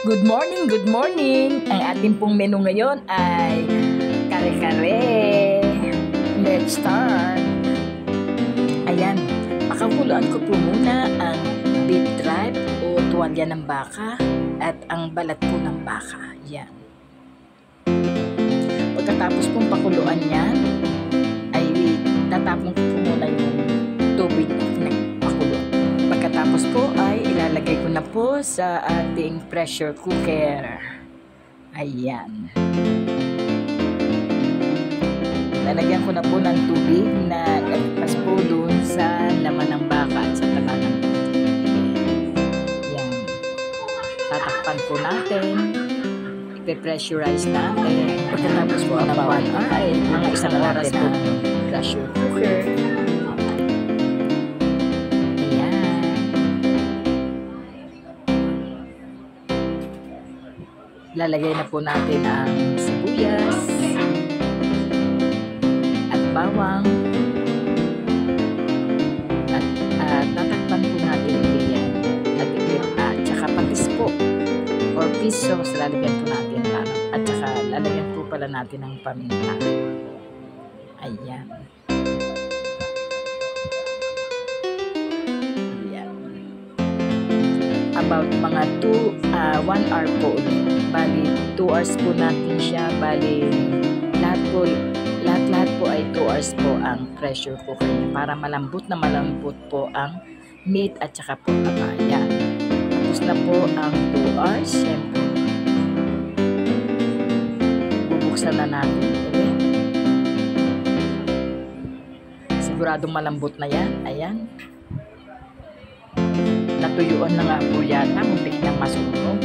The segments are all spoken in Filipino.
Good morning, good morning! Ang ating pong menu ngayon ay kare-kare. Let's start! Ayan, pakakuluan ko po muna ang beef tripe o tuwalya ng baka at ang balat po ng baka. Yan. Pagkatapos pong pakuluan yan, ay tatapon ko po muna yung tubig na pakulo. Pagkatapos po ay ilalagay ko na po sa ating pressure cooker. Ayan. Lalagyan ko na po ng tubig na nagpas po dun sa laman ng baka at sa taba ng baka. Ayan. Tatakpan po natin. Ipe-pressurize natin. Pagkatapos po ng 1 hour ay mga isang oras na pressure cooker. Lalagay na po natin ang sibuyas at bawang at tatakpan po natin yan at saka patis po or piso lalagyan po natin at saka lalagyan po pala natin ng paminta. Ayan. About mga 1 hour po ulit. Bali, 2 hours po natin siya. Bali, lahat po ay 2 hours po ang pressure cooker niya para malambot po ang meat at saka po papaya. Tapos na po ang 2 hours. Siyempre, bubuksan na natin ulit. Siguradong malambot na yan. Ayan. Natuyuan na nga po yata, muntik nang masunog.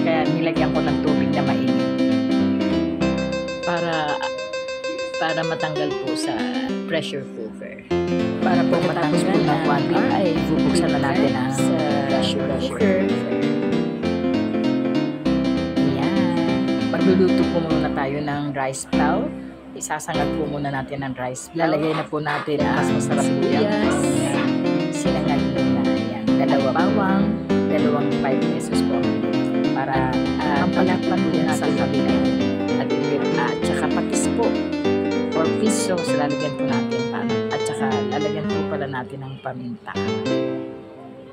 Kaya nilagyan ko ng tubig na mainit para matanggal po sa pressure cooker. Para po matanggal po ng 1 hour ay bubuksan na natin ang pressure cooker. Ayan. Magluluto po muna tayo ng rice flour. Isasangat po muna natin ang rice. Lalagay na po natin ang mas masarap po yan. Sinangag muna. Ayan. 2 bawang, 2 5 pesos po. Para pampalakpan po natin sa kabila. At saka patis po. 4 pesos. Lalagyan po natin. At saka lalagyan po pala natin ng paminta.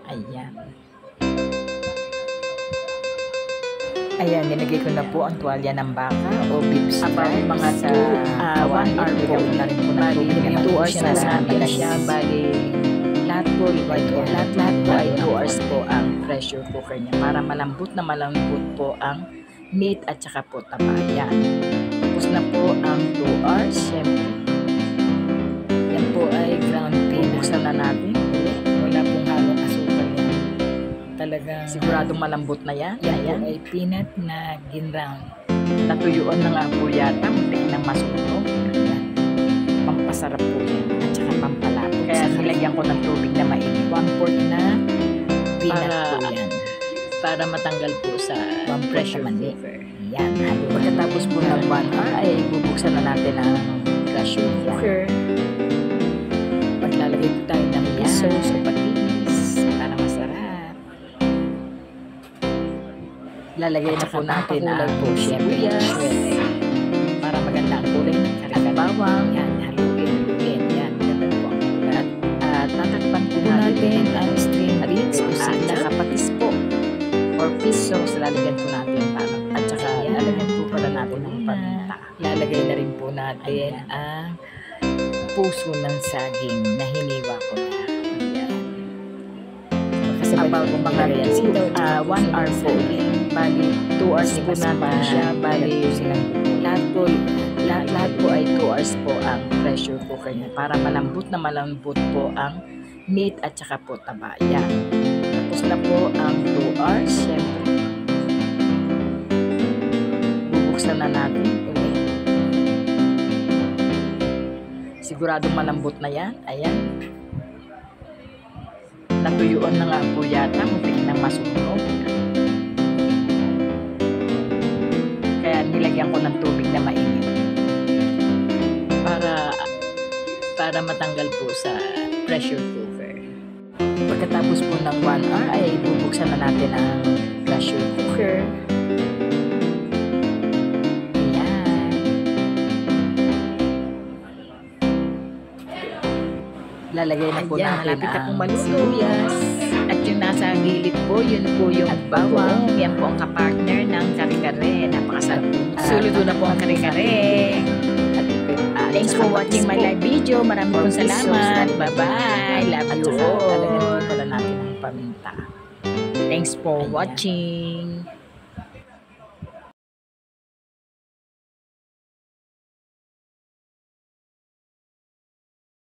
Ayan. Ayan, nilagay ko na po ang tuwalya ng baka o beef stripe. Mga 1 hour po na rin po na tubig. 2 hours na natin siya. Bali, lahat po ay 2 hours po ang pressure cooker niya para malambot po ang meat at saka po taba. Ayan. Tapos na po ang 2 hours. Siyempre, yan po ay ground beef. Buksan na natin. Wala pong halong asukal yan. Talagang siguradong malambot na yan. Yan ay peanut na ginround. Natuyuan na nga po yata. Muntik nang masunog. Pampasarap po yan. At saka pampalapot. Kaya nilagyan ko ng tubig na mainit. 1/4 na peanut po yan. Para matanggal po sa pressure cooker. Yan. Pagkatapos po ng 1 hour ay bubuksan na natin ang pressure cooker. Paglalagay po tayo ng miso sa patis para masarap. Lalagay na po natin ang sibuyas para maganda ang kulay ng kare-kare. At bawang. Yan, haluin. Yan, ganda po ang kulay. At tatakpan po natin ang string beans at saka patis po. 4 pesos, lalagyan po natin at saka lalagyan po pala natin ng paminta. Lalagay na rin po natin ang puso ng saging na hiniwa ko na. About mga 1 hour po. Bali, 2 hours po natin siya. Bali, lahat po ay 2 hours po ang pressure cooker niya para malambot po ang meat at saka po taba. Yan. Tapos na po ang 2 hours. Siyempre, bubuksan na natin ulit. Siguradong malambot na yan. Ayan. Natuyuan na nga po yata. Muntik nang masunog. Kaya nilagyan ko ng tubig na mainit. Para matanggal po sa pressure cooker. Pagkatapos po ng 1 hour ay bubuksan na natin ang pressure cooker. Ayan. Lalagay na po natin ang sibuyas. At yung nasa gilid po, yun po yung bawang. Yan po ang kapartner ng kare-kare. Napakasarap. Suluto na po ang kare-kare. Thanks for watching my live video. Maraming pong salamat. Bye-bye. Love you all. Lalagyan po pala natin ang paminta. Thanks for watching.